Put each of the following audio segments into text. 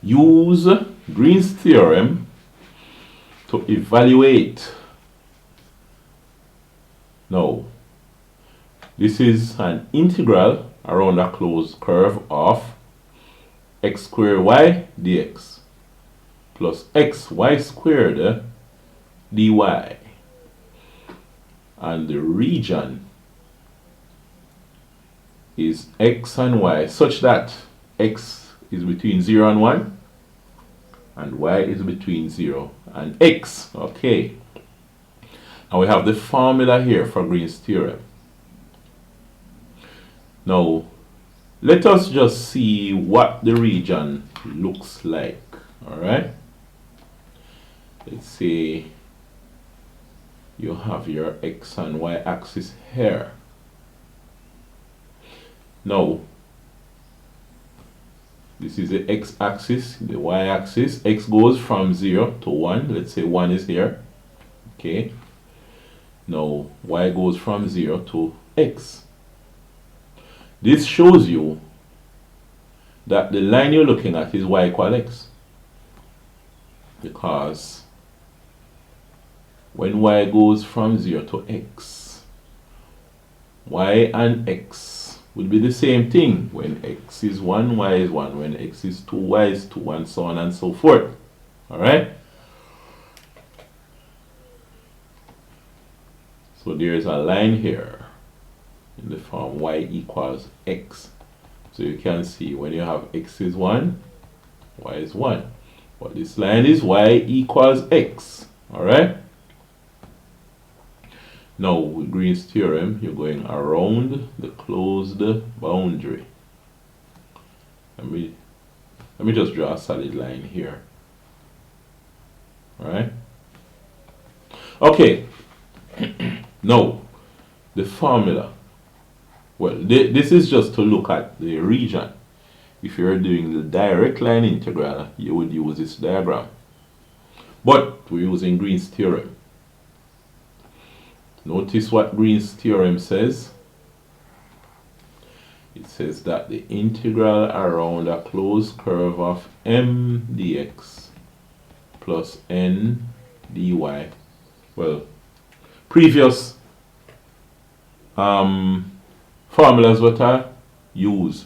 use Green's theorem to evaluate. Now, this is an integral around a closed curve of x squared y dx plus xy squared dy, and the region is x and y such that x is between 0 and 1 and y is between 0 and x. Okay, and we have the formula here for Green's theorem. Now let us just see what the region looks like. Alright, let's say you have your x and y axis here. Now this is the x axis, the y axis. X goes from 0 to 1. Let's say 1 is here. Okay, now y goes from 0 to x. This shows you that the line you're looking at is y equal x, because when y goes from 0 to x, y and x will be the same thing. When x is 1, y is 1. When x is 2, y is 2, and so on and so forth. Alright? So there is a line here in the form y equals x. So you can see when you have x is 1, y is 1. But this line is y equals x. Alright? Now with Green's theorem, you're going around the closed boundary. Let me just draw a solid line here. Alright? Okay. Now the formula. Well, this is just to look at the region. If you're doing the direct line integral, you would use this diagram. But we're using Green's theorem. Notice what Green's theorem says. It says that the integral around a closed curve of m dx plus n dy. Well, previous formulas that I use,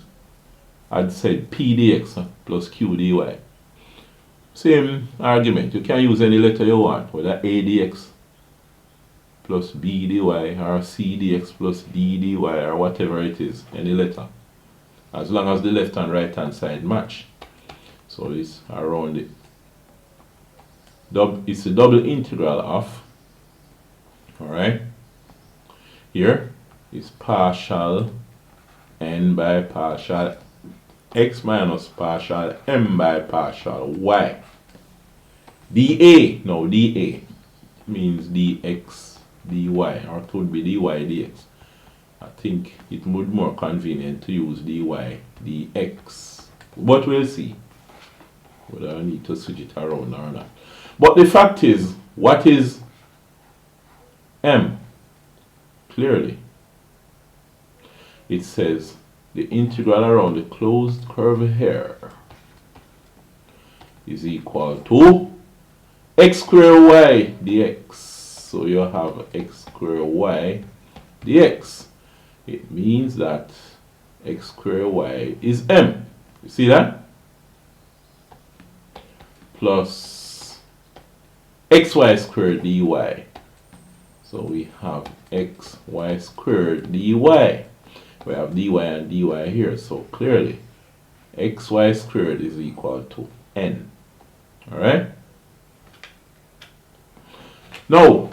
I'd said p dx plus q dy. Same argument. You can use any letter you want, whether a dx plus b dy or c dx plus d dy or whatever it is, any letter, as long as the left and right hand side match. So it's around it. It's a double integral of, alright, here is partial n by partial x minus partial m by partial y. dA, no, dA means dx dy, or it would be dy dx. I think it would be more convenient to use dy dx, but we'll see whether I need to switch it around or not. But the fact is, what is m? Clearly it says the integral around the closed curve here is equal to x squared y dx. So you have x squared y dx. It means that x squared y is m. You see that? Plus xy squared dy. So we have xy squared dy. We have dy and dy here. So clearly xy squared is equal to n. Alright? Now,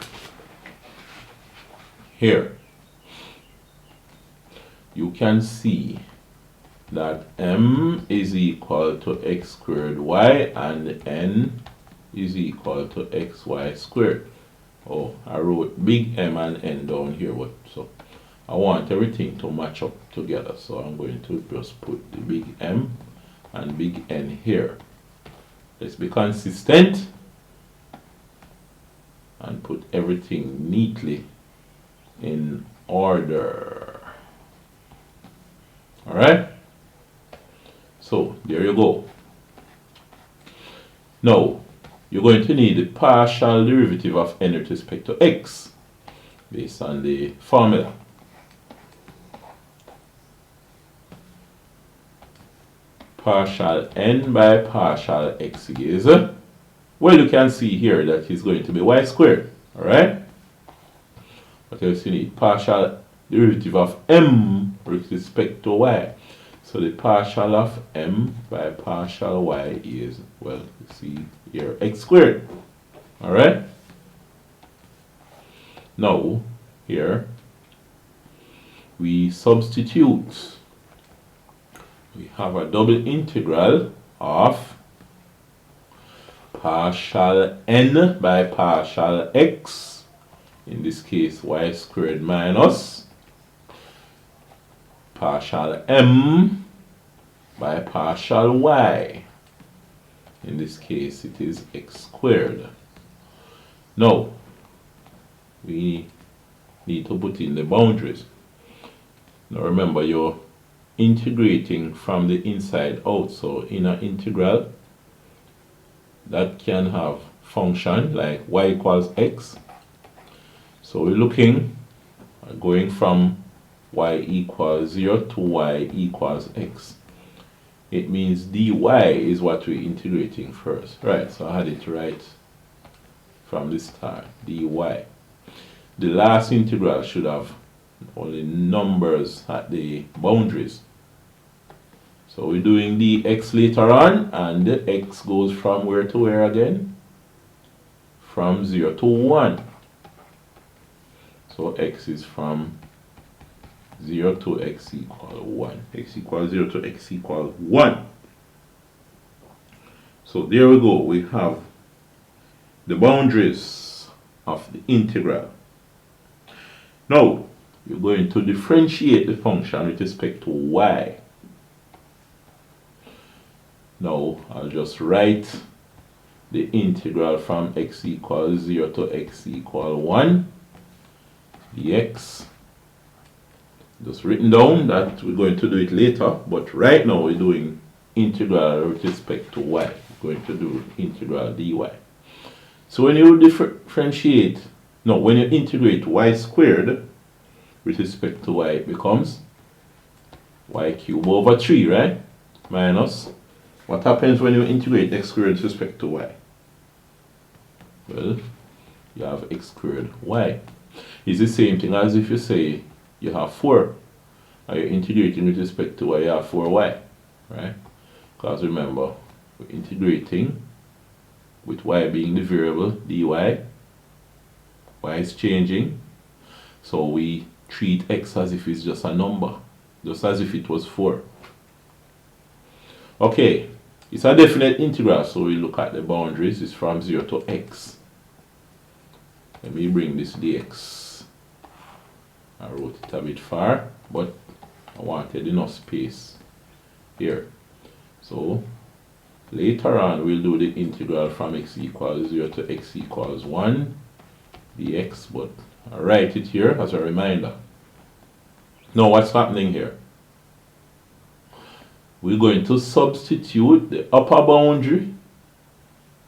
here you can see that m is equal to x squared y and n is equal to xy squared. Oh, I wrote big M and n down here, but so I want everything to match up together, so I'm going to just put the big M and big N here. Let's be consistent and put everything neatly in order. Alright? So there you go. Now, you're going to need the partial derivative of n with respect to x based on the formula. Partial n by partial x is, well, you can see here that is going to be y squared, alright? What else you need? Partial derivative of m with respect to y. So the partial of m by partial y is, well, you see here, x squared. Alright? Now, here, we substitute. We have a double integral of partial n by partial x, in this case y squared minus partial m by partial y, in this case it is x squared. Now we need to put in the boundaries. Now remember, you're integrating from the inside out, so in an integral that can have function like y equals x. So we're looking at going from y equals 0 to y equals x. It means dy is what we're integrating first, right? So I had it right from the start, dy. The last integral should have only numbers at the boundaries. So we're doing dx later on, and the x goes from where to where again? From 0 to 1. So x is from 0 to x equal 1. X equals 0 to x equals 1. So there we go. We have the boundaries of the integral. Now, you're going to differentiate the function with respect to y. Now, I'll just write the integral from x equals 0 to x equals 1 dx. Just written down that we're going to do it later, but right now we're doing integral with respect to y. We're going to do integral dy. So when you differentiate, no, when you integrate y squared with respect to y, it becomes y cubed over 3, right? Minus, what happens when you integrate x squared with respect to y? Well, you have x squared y. It's the same thing as if you say you have 4, and you're integrating with respect to y, you have 4y, right? Because remember, we're integrating with y being the variable dy. Y is changing, so we treat x as if it's just a number, just as if it was 4. Okay, it's a definite integral, so we look at the boundaries. It's from 0 to x. Let me bring this dx. I wrote it a bit far, but I wanted enough space here. So later on we'll do the integral from x equals 0 to x equals 1 dx, but I write it here as a reminder. Now what's happening here? We're going to substitute the upper boundary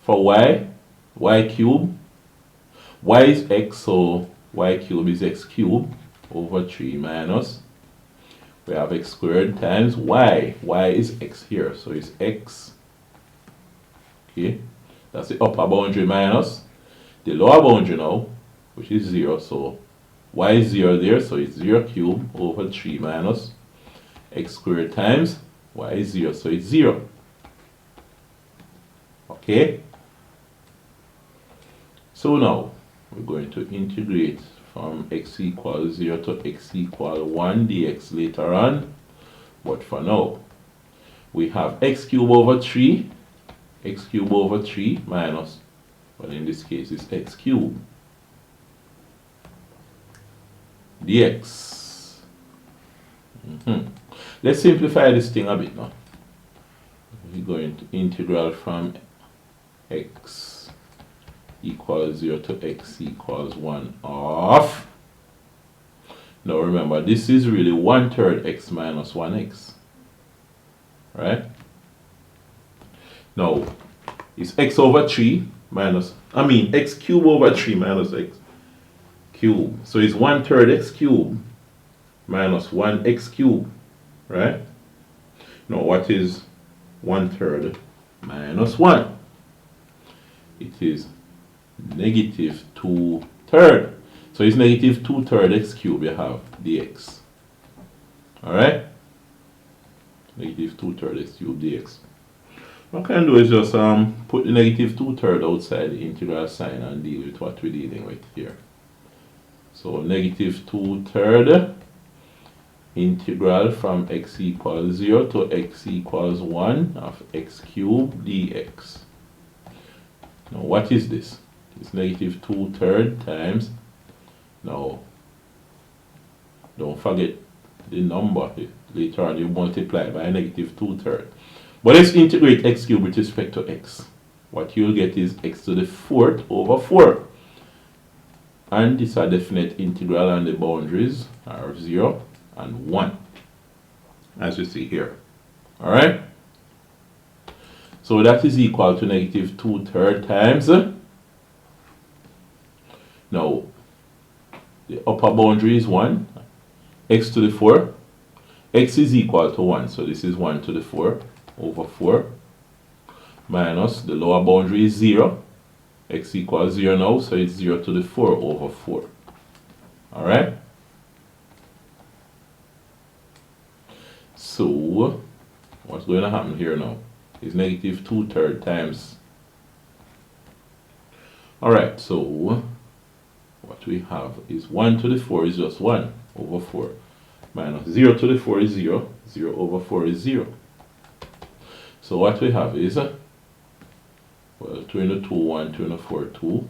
for y cubed. Y is x, so y cubed is x cubed over 3 minus, we have x squared times y. Y is x here, so it's x. Okay, that's the upper boundary minus the lower boundary now, which is 0. So y is 0 there, so it's 0 cubed over 3 minus x squared times y is 0, so it's 0. Okay, so now we're going to integrate from x equals 0 to x equals 1 dx later on, but for now we have x cubed over 3, x cubed over 3 minus, well, in this case it's x cubed dx. Let's simplify this thing a bit now. We're going to integral from x equals 0 to x equals 1 of, now remember, this is really 1/3 x minus 1x, right? Now is x over 3 minus, x cubed over 3 minus x cubed. So it's 1/3 x cubed minus 1x cubed, right? Now what is 1/3 minus 1? It is negative 2/3. So it's negative 2/3 x cubed you have dx. Alright? Negative 2/3 x cubed dx. What I can do is just put the negative 2/3 outside the integral sign and deal with what we're dealing with here. So negative 2/3 integral from x equals 0 to x equals 1 of x cubed dx. Now what is this? It's negative 2/3 times, now don't forget the number, later on you multiply by negative 2/3. But let's integrate x cubed with respect to x. What you'll get is x to the 4th over 4. And this is a definite integral, and the boundaries are 0 and 1, as you see here. Alright? So that is equal to negative 2/3 times. Now, the upper boundary is 1. X to the 4. X is equal to 1, so this is 1 to the 4 over 4. Minus the lower boundary is 0. X equals 0 now, so it's 0 to the 4 over 4. Alright? So, what's going to happen here now is negative 2/3 times. Alright, so what we have is 1 to the 4 is just 1 over 4. Minus 0 to the 4 is 0. 0 over 4 is 0. So what we have is, well, 2 into 2, 1, 2 into 4, 2.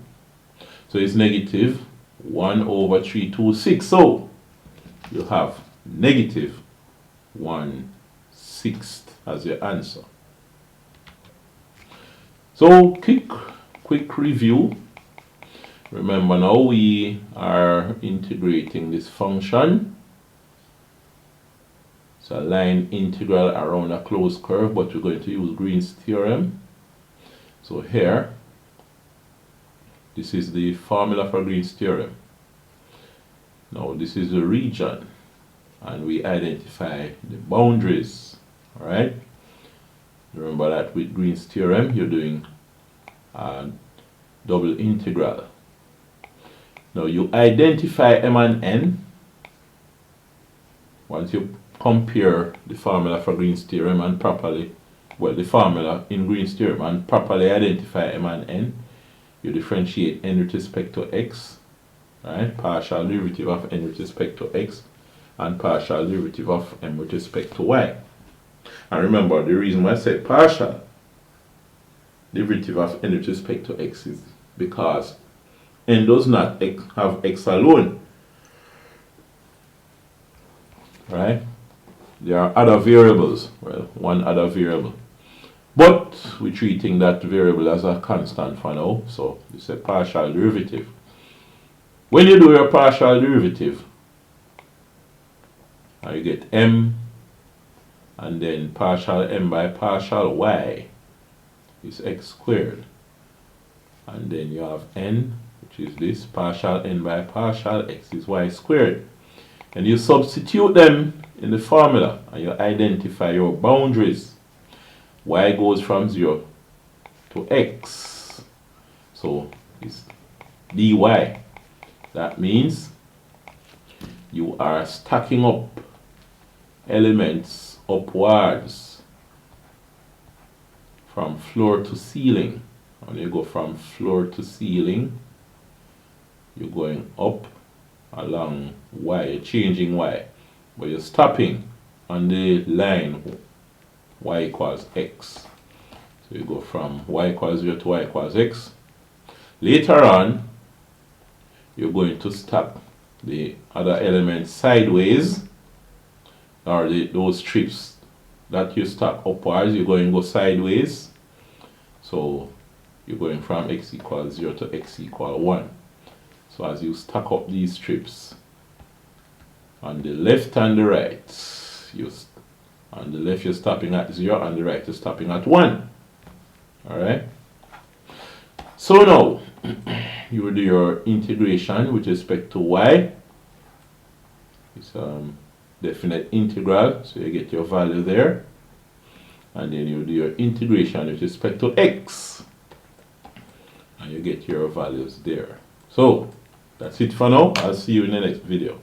So it's negative 1 over 3, 2, 6. So you have negative 1/6 as your answer. So quick review. Remember now we are integrating this function. It's a line integral around a closed curve, but we're going to use Green's theorem. So here, this is the formula for Green's theorem. Now this is the region, and we identify the boundaries. Alright? Remember that with Green's theorem, you're doing a double integral. Now you identify m and n. Once you compare the formula for Green's theorem and the formula in Green's theorem and properly identify m and n, you differentiate n with respect to x, right? Partial derivative of n with respect to x, and partial derivative of m with respect to y. And remember, the reason why I said partial derivative of n with respect to x is because n does not have x alone, right? There are other variables, well, one other variable, but we're treating that variable as a constant for now, so it's a partial derivative. When you do your partial derivative, you get m, and then partial m by partial y is x squared, and then you have n, which is this, partial n by partial x is y squared, and you substitute them in the formula and you identify your boundaries. Y goes from 0 to x, so it's dy. That means you are stacking up elements upwards from floor to ceiling. When you go from floor to ceiling, you're going up along y, you're changing y, but you're stopping on the line y equals x. So you go from y equals 0 to y equals x. Later on, you're going to stack the other elements sideways, or those strips that you stack upwards, you're going to go sideways. So you're going from x equals 0 to x equals 1. So as you stack up these strips, on the left and the right, on the left you're stopping at 0, on the right you're stopping at 1. Alright? So now you will do your integration with respect to y. It's definite integral, so you get your value there, and then you do your integration with respect to x, and you get your values there. So that's it for now. I'll see you in the next video.